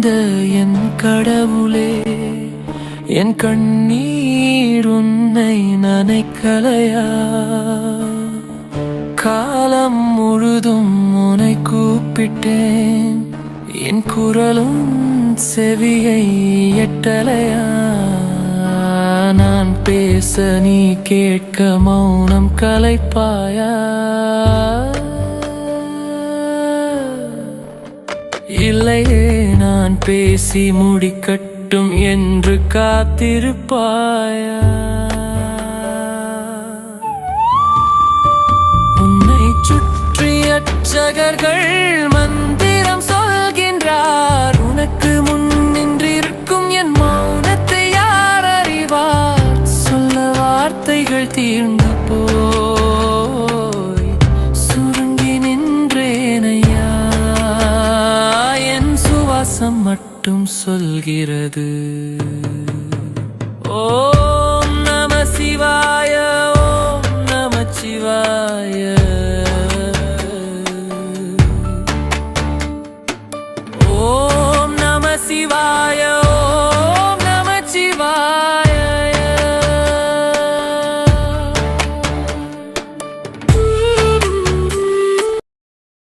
நிறைந்த என் கடவுளே, என் கண்ணீர் உன்னை நனைக்கலையா? காலம் முழுதும் உன்னை கூப்பிட்டேன், என் குரலும் செவியை எட்டலையா? நான் பேச நீ கேட்க மௌனம் கலைப்பாயா? இல்லையே, நான் பேசி முடிக்கட்டும் என்று காத்திருப்பாயா? உன்னை சுற்றி அர்ச்சகர்கள் மந்திரம் சொல்கின்றார், உனக்கு முன் நின்றிருக்கும் என் மௌனத்தை யார் அறிவார்? சொல்ல வார்த்தைகள் தீர்ந்து போய் சுருங்கி நின்றேனையா, என் சுவாசம் மட்டும் சொல்கிறது ஓம் நம சிவாய.